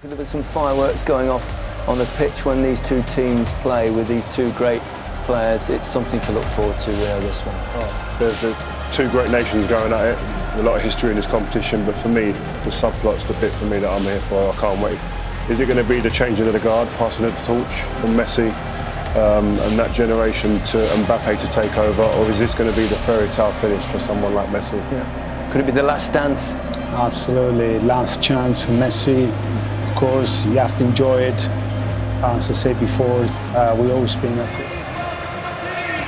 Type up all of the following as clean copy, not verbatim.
There were some fireworks going off on the pitch when these two teams play with these two great players. It's something to look forward to, this one. There's two great nations going at it. A lot of history in this competition, but for me, the subplot's the bit for me that I'm here for. I can't wait. Is it going to be the changing of the guard, passing of the torch from Messi and that generation to Mbappe to take over, or is this going to be the fairy tale finish for someone like Messi? Yeah. Could it be the last dance? Absolutely, last chance for Messi. Of course, you have to enjoy it. As I said before, we've always been up.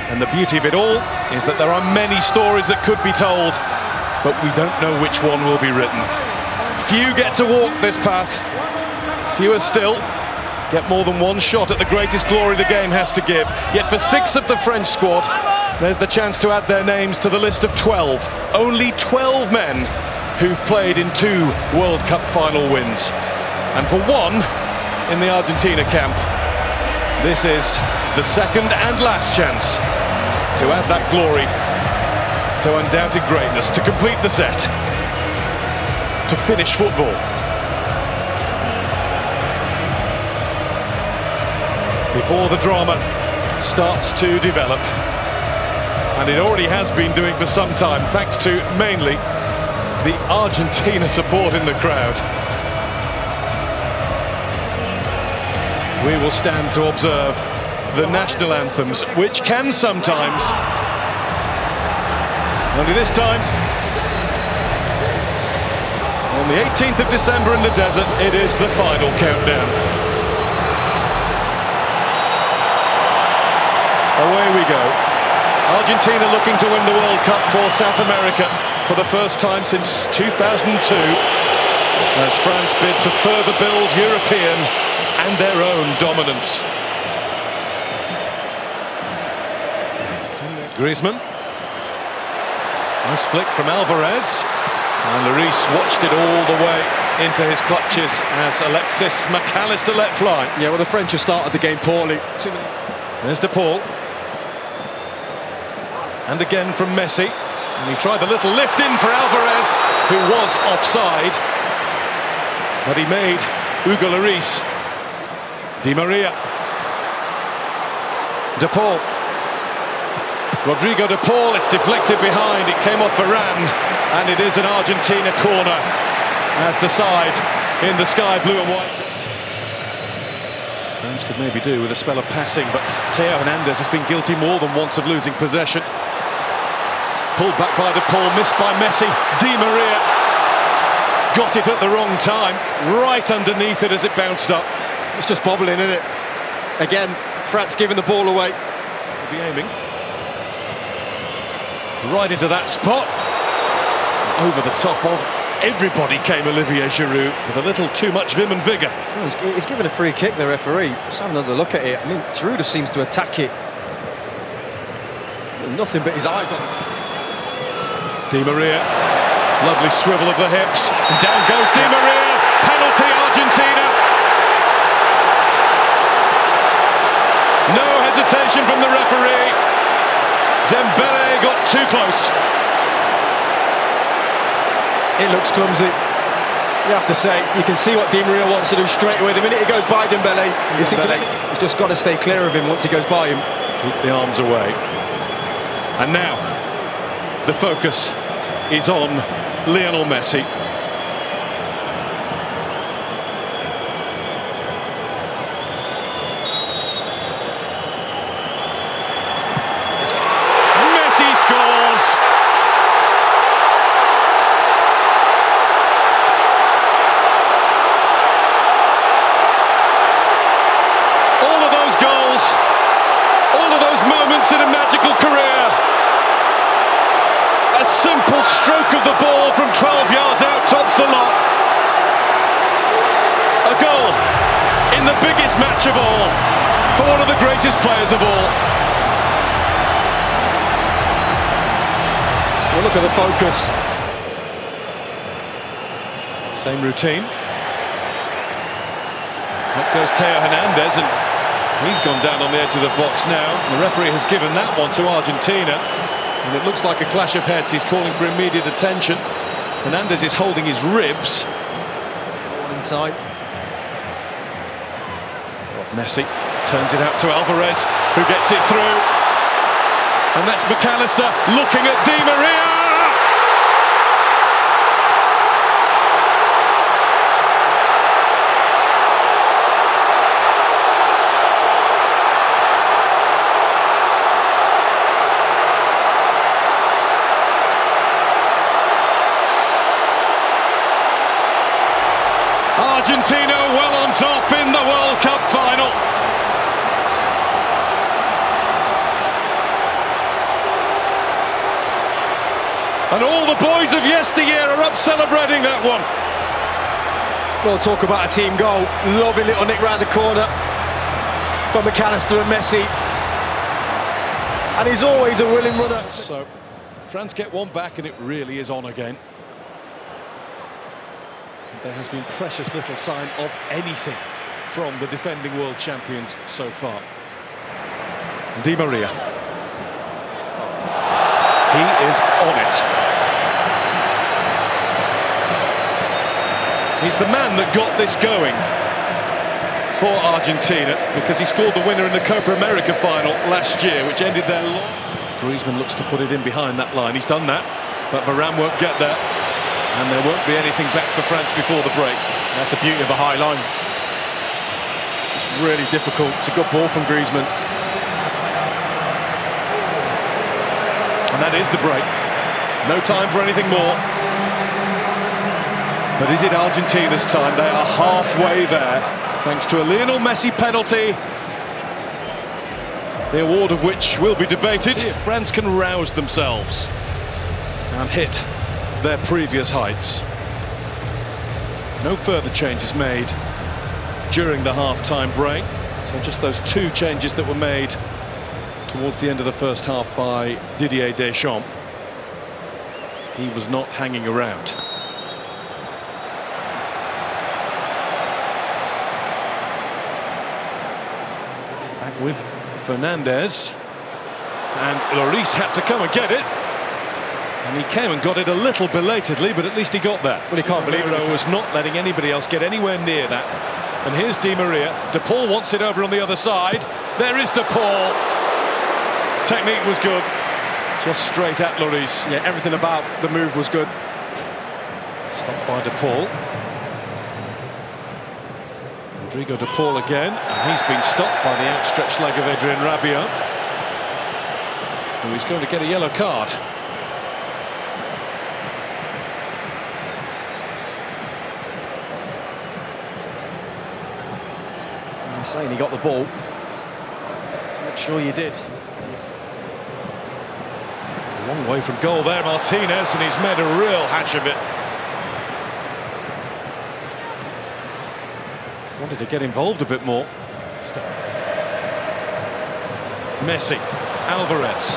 And the beauty of it all is that there are many stories that could be told, but we don't know which one will be written. Few get to walk this path. Fewer still get more than one shot at the greatest glory the game has to give. Yet for 6 of the French squad, there's the chance to add their names to the list of 12. Only 12 men who've played in 2 World Cup final wins. And for one in the Argentina camp, this is the second and last chance to add that glory to undoubted greatness, to complete the set, to finish football. Before the drama starts to develop, and it already has been doing for some time, thanks to mainly the Argentina support in the crowd. We will stand to observe the national anthems, which can sometimes, only this time, on the 18th of December in the desert, it is the final countdown. Away we go. Argentina looking to win the World Cup for South America for the first time since 2002, as France bid to further build European and their own dominance. Griezmann. Nice flick from Alvarez. And Lloris watched it all the way into his clutches as Alexis McAllister let fly. Yeah, well, the French have started the game poorly. There's De Paul. And again from Messi. And he tried the little lift in for Alvarez, who was offside. But he made Hugo Lloris. Di Maria. De Paul. Rodrigo De Paul, it's deflected behind, it came off Varane, and it is an Argentina corner as the side in the sky blue and white. France could maybe do with a spell of passing, but Theo Hernandez has been guilty more than once of losing possession. Pulled back by De Paul, missed by Messi. Di Maria got it at the wrong time, right underneath it as it bounced up. It's just bobbling, isn't it? Again, France giving the ball away. He'll be aiming. Right into that spot. Over the top of everybody came Olivier Giroud with a little too much vim and vigour. Well, he's given a free kick, the referee. Let's have another look at it. I mean, Giroud just seems to attack it. Nothing but his eyes on it. Di Maria. Lovely swivel of the hips. And down goes Di Maria. Penalty, Argentina. No hesitation from the referee. Dembele got too close. It looks clumsy. You have to say, you can see what Di Maria wants to do straight away. The minute he goes by Dembele, he's just got to stay clear of him once he goes by him. Keep the arms away. And now, the focus is on Lionel Messi. Scores! All of those goals, all of those moments in a magical career. A simple stroke of the ball from 12 yards out tops the lot. A goal in the biggest match of all for one of the greatest players of all. Well, look at the focus. Same routine. Up goes Theo Hernandez, and he's gone down on the edge of the box now. The referee has given that one to Argentina, and it looks like a clash of heads. He's calling for immediate attention. Hernandez is holding his ribs. Inside. Messi turns it out to Alvarez, who gets it through. And that's McAllister looking at Di Maria. Argentina well on top in the World Cup final. And all the boys of yesteryear are up celebrating that one. Well, talk about a team goal. Lovely little nick round the corner from McAllister and Messi. And he's always a willing runner. So, France get one back and it really is on again. There has been precious little sign of anything from the defending world champions so far. Di Maria. He is on it. He's the man that got this going for Argentina, because he scored the winner in the Copa America final last year, which ended their long... Griezmann looks to put it in behind that line. He's done that, but Varane won't get there. And there won't be anything back for France before the break. That's the beauty of a high line. It's really difficult. It's a good ball from Griezmann. And that is the break. No time for anything more. But is it Argentina's time? They are halfway there, thanks to a Lionel Messi penalty, the award of which will be debated. See if France can rouse themselves and hit their previous heights. No further changes made during the half-time break. So just those two changes that were made towards the end of the first half by Didier Deschamps. He was not hanging around. Back with Fernandez. And Lloris had to come and get it. And he came and got it a little belatedly, but at least he got that. Well, he can't believe it. Was not letting anybody else get anywhere near that. And here's Di Maria. De Paul wants it over on the other side. There is De Paul. Technique was good. Just straight at Lloris. Yeah, everything about the move was good. Stopped by De Paul. Rodrigo De Paul again. And he's been stopped by the outstretched leg of Adrien Rabiot. And he's going to get a yellow card. Saying he got the ball. Not sure you did. A long way from goal there, Martinez, and he's made a real hash of it. Wanted to get involved a bit more. Messi, Alvarez.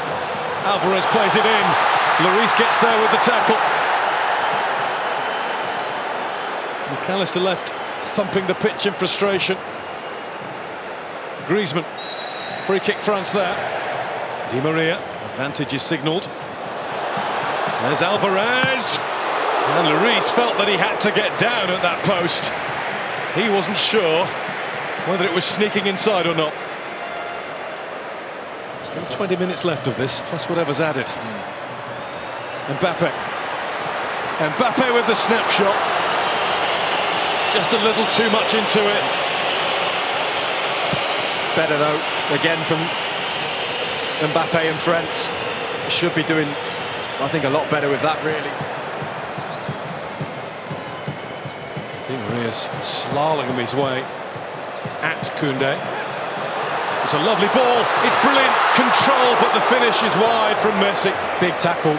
Alvarez plays it in. Lloris gets there with the tackle. McAllister left thumping the pitch in frustration. Griezmann, free kick France there. Di Maria, advantage is signalled. There's Alvarez. And Lloris felt that he had to get down at that post. He wasn't sure whether it was sneaking inside or not. Still 20 minutes left of this, plus whatever's added. Mbappe. Mbappe with the snapshot. Just a little too much into it. Better though, again from Mbappe and France. Should be doing, I think, a lot better with that, really. Di Maria's slaloming his way at Koundé. It's a lovely ball, it's brilliant control, but the finish is wide from Messi. Big tackle,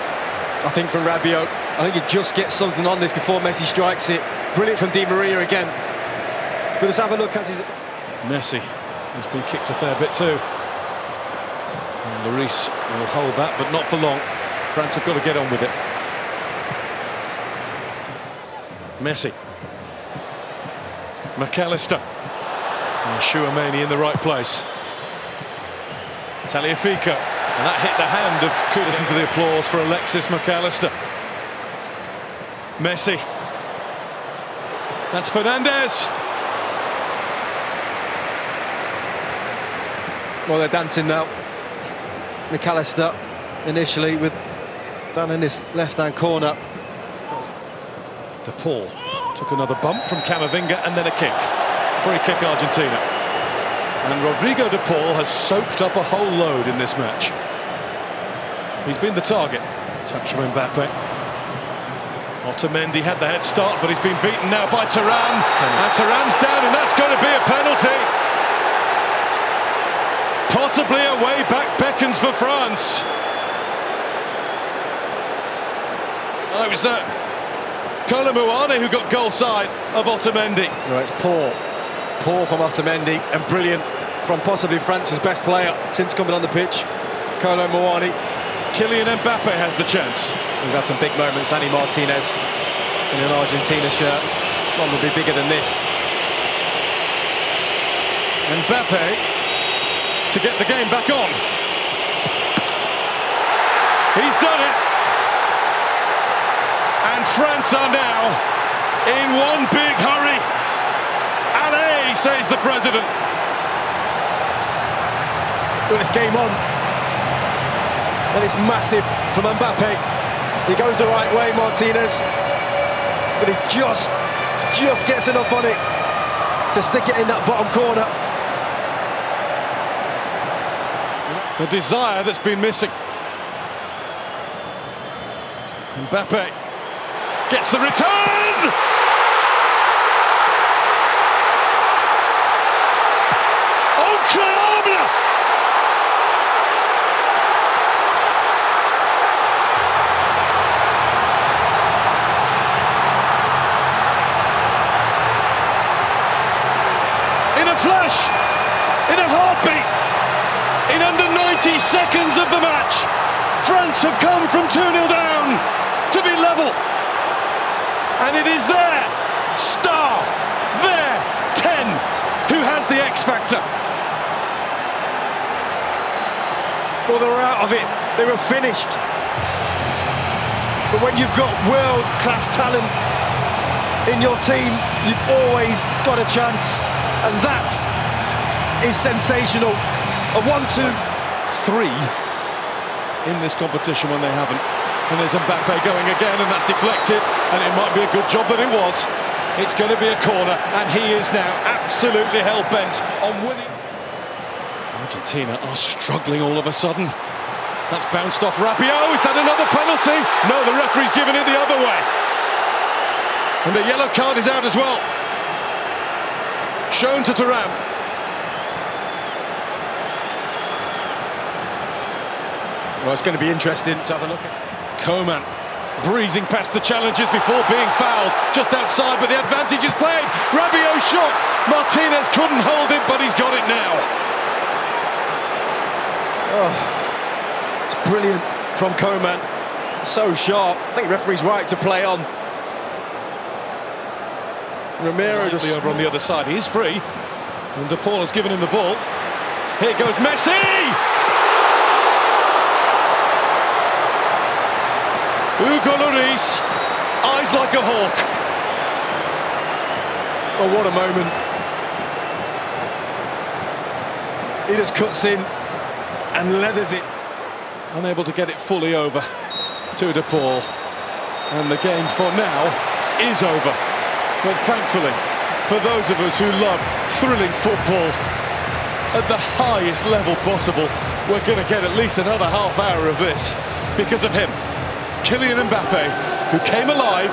I think, from Rabiot. I think he just gets something on this before Messi strikes it. Brilliant from Di Maria again. But let's have a look at his... Messi. He's been kicked a fair bit too. And Lloris will hold that, but not for long. France have got to get on with it. Messi. McAllister. And Chouameni in the right place. Tagliafico. And that hit the hand of... Listen to the applause for Alexis McAllister. Messi. That's Fernandez. Well, they're dancing now. McAllister initially with down in this left-hand corner. De Paul took another bump from Camavinga and then a kick. Free kick Argentina. And Rodrigo De Paul has soaked up a whole load in this match. He's been the target. Touch from Mbappe. Otamendi had the head start, but he's been beaten now by Thuram. And Thuram's down, and that's going to be a penalty. Possibly a way back beckons for France. Oh, it was Kolo Muani who got goal side of Otamendi. No, it's poor from Otamendi, and brilliant from possibly France's best player since coming on the pitch, Kolo Muani. Kylian Mbappe has the chance. He's had some big moments, Annie Martinez, in an Argentina shirt. One will be bigger than this. Mbappe to get the game back on. He's done it. And France are now in one big hurry. Allez, says the president. Well, it's game on. And it's massive from Mbappe. He goes the right way, Martinez. But he just gets enough on it to stick it in that bottom corner. The desire that's been missing. Mbappe gets the return! Incroyable! In a flash, in a heartbeat, in under 90 seconds of the match, France have come from 2-0 down to be level. And it is their star, their 10, who has the X factor. Well, they were out of it. They were finished. But when you've got world-class talent in your team, you've always got a chance. And that is sensational. A 1-2. 3 in this competition when they haven't. And there's Mbappe going again, and that's deflected. And it might be a good job that it was. It's going to be a corner, and he is now absolutely hell-bent on winning. Argentina are struggling all of a sudden. That's bounced off Rabiot. Is that another penalty? No, the referee's given it the other way. And the yellow card is out as well. Shown to Thuram. Well, it's going to be interesting to have a look at. Coman breezing past the challenges before being fouled just outside, but the advantage is played. Rabiot shot. Martinez couldn't hold it, but he's got it now. Oh, it's brilliant from Coman. So sharp. I think the referee's right to play on. Romero just over on the other side. He's free. And De Paul has given him the ball. Here goes Messi! Hugo Lloris, eyes like a hawk. Oh, what a moment. He just cuts in and leathers it. Unable to get it fully over to De Paul. And the game for now is over. But thankfully, for those of us who love thrilling football at the highest level possible, we're going to get at least another half hour of this because of him. Kylian Mbappe, who came alive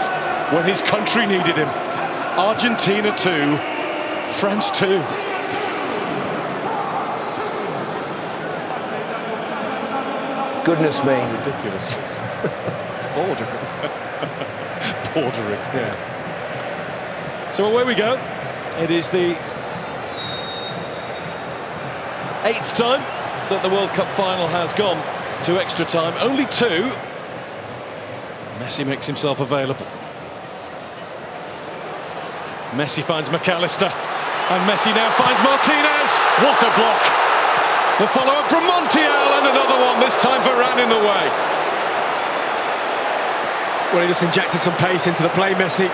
when his country needed him. Argentina 2, France 2. Goodness me. Ridiculous. Bordering. Bordering, yeah. So away we go. It is the 8th time that the World Cup final has gone to extra time. Only 2. Messi makes himself available. Messi finds McAllister, and Messi now finds Martinez. What a block! The follow-up from Montiel, and another one, this time Varane in the way. Well, he just injected some pace into the play, Messi.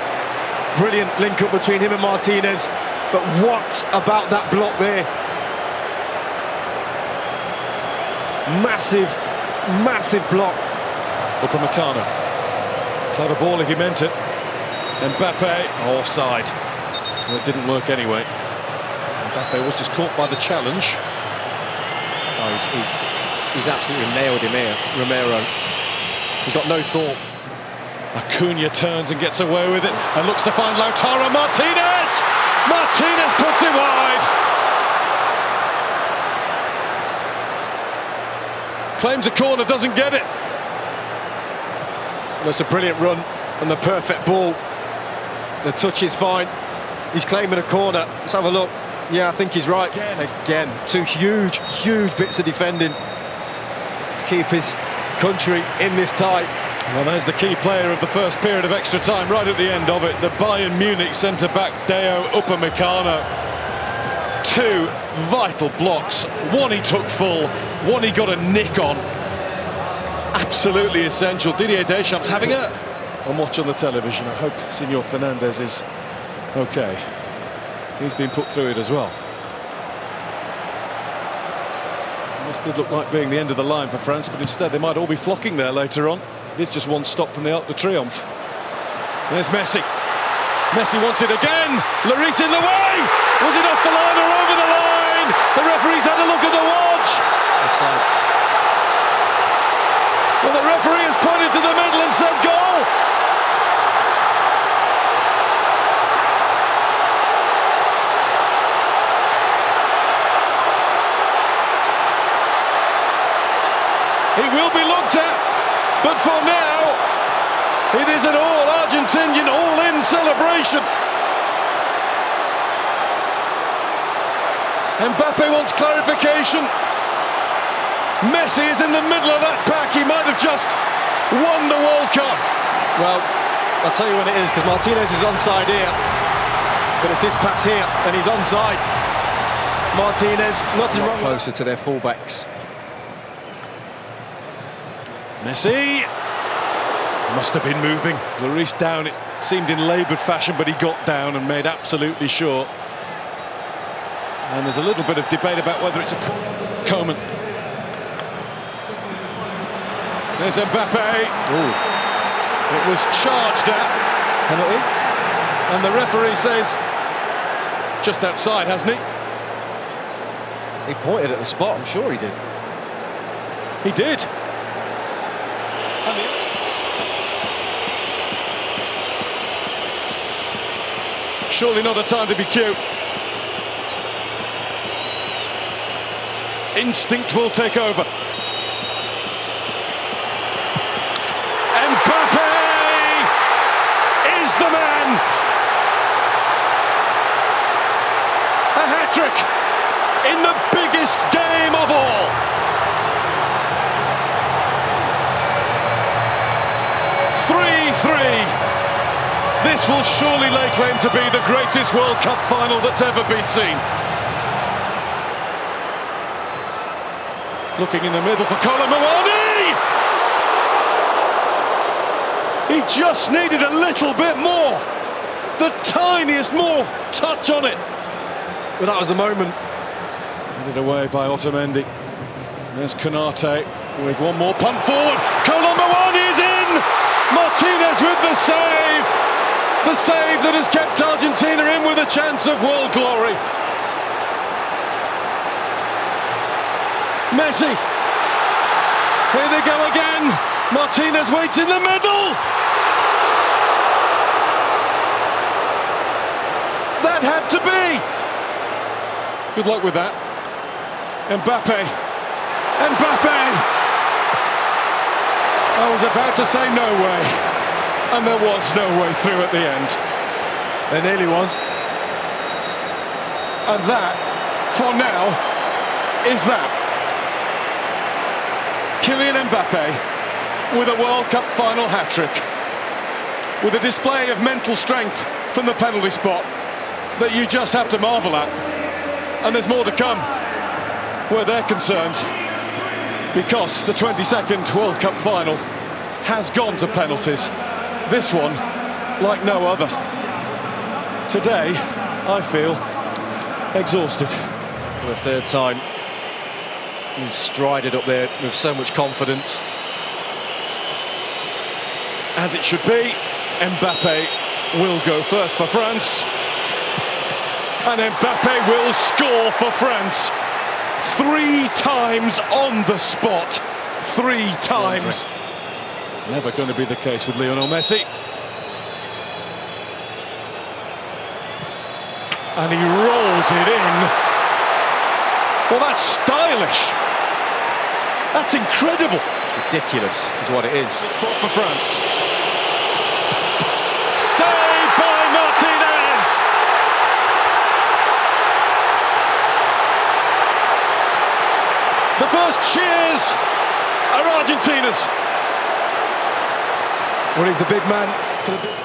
Brilliant link-up between him and Martinez. But what about that block there? Massive, massive block. Upamecano. Clever ball if he meant it. Mbappe offside. Well, it didn't work anyway. Mbappe was just caught by the challenge. Oh, he's absolutely nailed him here, Romero. He's got no thought. Acuna turns and gets away with it and looks to find Lautaro Martinez! Martinez puts it wide! Claims a corner, doesn't get it. That's a brilliant run and the perfect ball. The touch is fine. He's claiming a corner. Let's have a look. Yeah, I think he's right. Again, two huge, huge bits of defending to keep his country in this tie. Well, there's the key player of the first period of extra time, right at the end of it. The Bayern Munich centre-back, Deo Upamecano. Two vital blocks. One he took full, one he got a nick on. Absolutely essential. Didier Deschamps having a watch on the television. I hope Senor Fernandez is okay. He's been put through it as well. This did look like being the end of the line for France, but instead they might all be flocking there later on. It is just one stop from the Arc de Triomphe. There's Messi. Messi wants it again. Lloris in the way. Was it off the line or over the line? The referee's had a look at the watch. Offside. Well, the referee has pointed to the middle and said goal. It will be looked at, but for now, it is an all-Argentinian, all-in celebration. Mbappe wants clarification. Messi is in the middle of that pack. He might have just won the World Cup. Well, I'll tell you when it is, because Martinez is onside here, but it's this pass here, and he's onside. Martinez, nothing wrong. Closer to their fullbacks. Messi must have been moving. Lloris down, it seemed in laboured fashion, but he got down and made absolutely sure. And there's a little bit of debate about whether it's a Coman. There's Mbappe. Ooh. It was charged at. Penalty? And the referee says just outside, hasn't he? He pointed at the spot, I'm sure he did. He did. Surely not a time to be cute. Instinct will take over. Mbappe is the man. A hat-trick in the biggest game of all. This will surely lay claim to be the greatest World Cup final that's ever been seen. Looking in the middle for Colomboani! He just needed a little bit more. The tiniest more touch on it. Well, that was the moment. Handed away by Otamendi. There's Konate with one more punt forward. Colomboani is in! Martinez with the save! The save that has kept Argentina in with a chance of world glory. Messi. Here they go again. Martinez waits in the middle. That had to be. Good luck with that. Mbappe. Mbappe. I was about to say no way. And there was no way through at the end. There nearly was. And that, for now, is that. Kylian Mbappe with a World Cup final hat-trick. With a display of mental strength from the penalty spot that you just have to marvel at. And there's more to come where they're concerned, because the 22nd World Cup final has gone to penalties. This one, like no other. Today, I feel exhausted. For the third time He's strided up there with so much confidence. As it should be, Mbappe will go first for France. And Mbappe will score for France. 3 times on the spot. 3 times. Never going to be the case with Lionel Messi. And he rolls it in. Well, that's stylish. That's incredible. It's ridiculous is what it is. Spot for France. Saved by Martinez. The first cheers are Argentina's. Well, he's the big man for the big.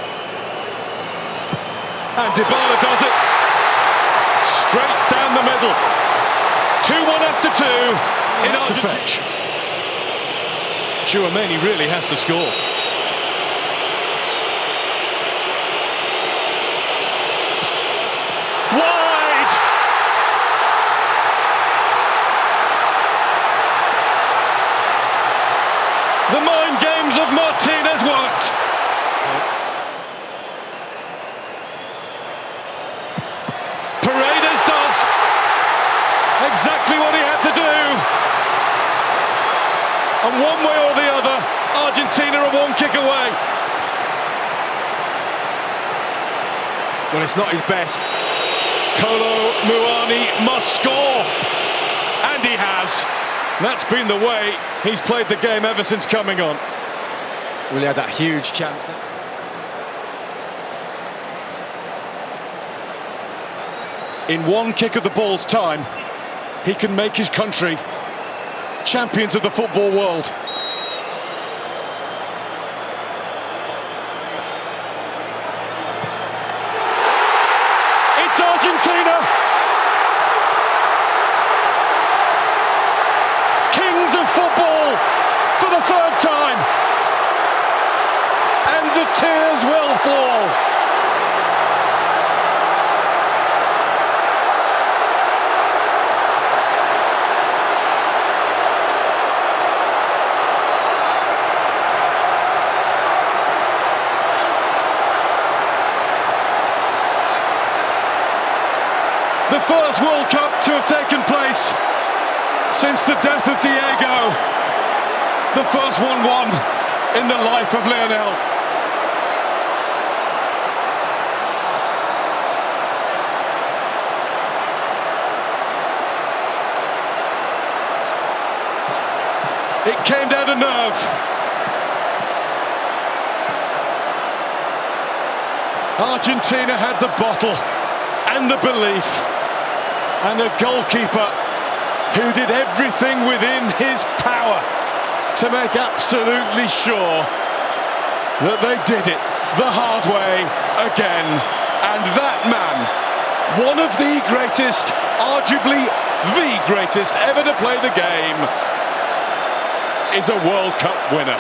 And Dybala does it. Straight down the middle. 2-1 after 2 in Argentina. Chouameni really has to score. Wide! The mind games of Martinez worked. Paredes does exactly what he had to do. And one way or the other, Argentina are 1 kick away. Well, it's not his best. Kolo Muani must score. And he has. That's been the way he's played the game ever since coming on. Well, he had that huge chance there. In 1 kick of the ball's time, he can make his country champions of the football world. It's Argentina! Kings of football for the 3rd time! And the tears will fall. The first World Cup to have taken place since the death of Diego. The first one won in the life of Lionel. It came down to nerve. Argentina had the bottle and the belief. And a goalkeeper who did everything within his power to make absolutely sure that they did it the hard way again. And that man, one of the greatest, arguably the greatest ever to play the game, is a World Cup winner.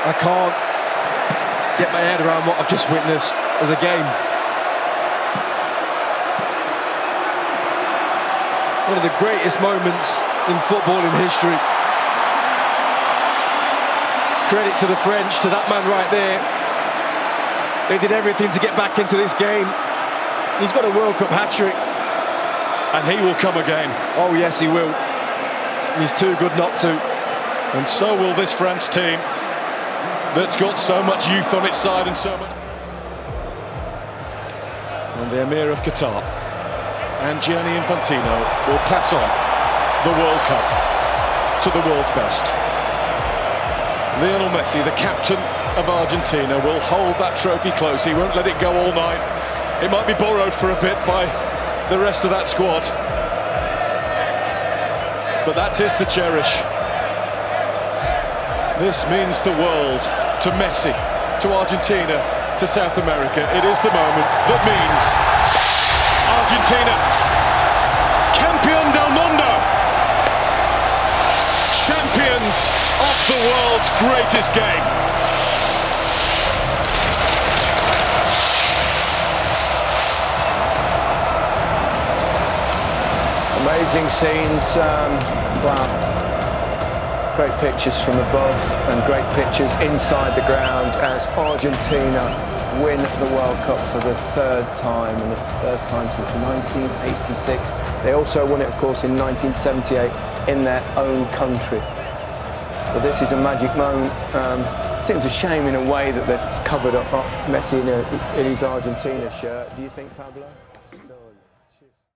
I can't get my head around what I've just witnessed as a game. One of the greatest moments in football in history. Credit to the French, to that man right there. They did everything to get back into this game. He's got a World Cup hat-trick. And he will come again. Oh yes, he will. He's too good not to. And so will this France team that's got so much youth on its side and so much. And the Emir of Qatar and Gianni Infantino will pass on the World Cup to the world's best. Lionel Messi, the captain of Argentina, will hold that trophy close. He won't let it go all night. It might be borrowed for a bit by the rest of that squad, but that's his to cherish. This means the world to Messi, to Argentina, to South America. It is the moment that means Argentina, campeón del mundo, champions of the world's greatest game. amazing scenes. Wow. Great pictures from above and great pictures inside the ground as Argentina win the World Cup for the third time and the first time since 1986. They also won it, of course, in 1978 in their own country. But this is a magic moment. Seems a shame in a way that they've covered up Messi in his Argentina shirt. Do you think, Pablo?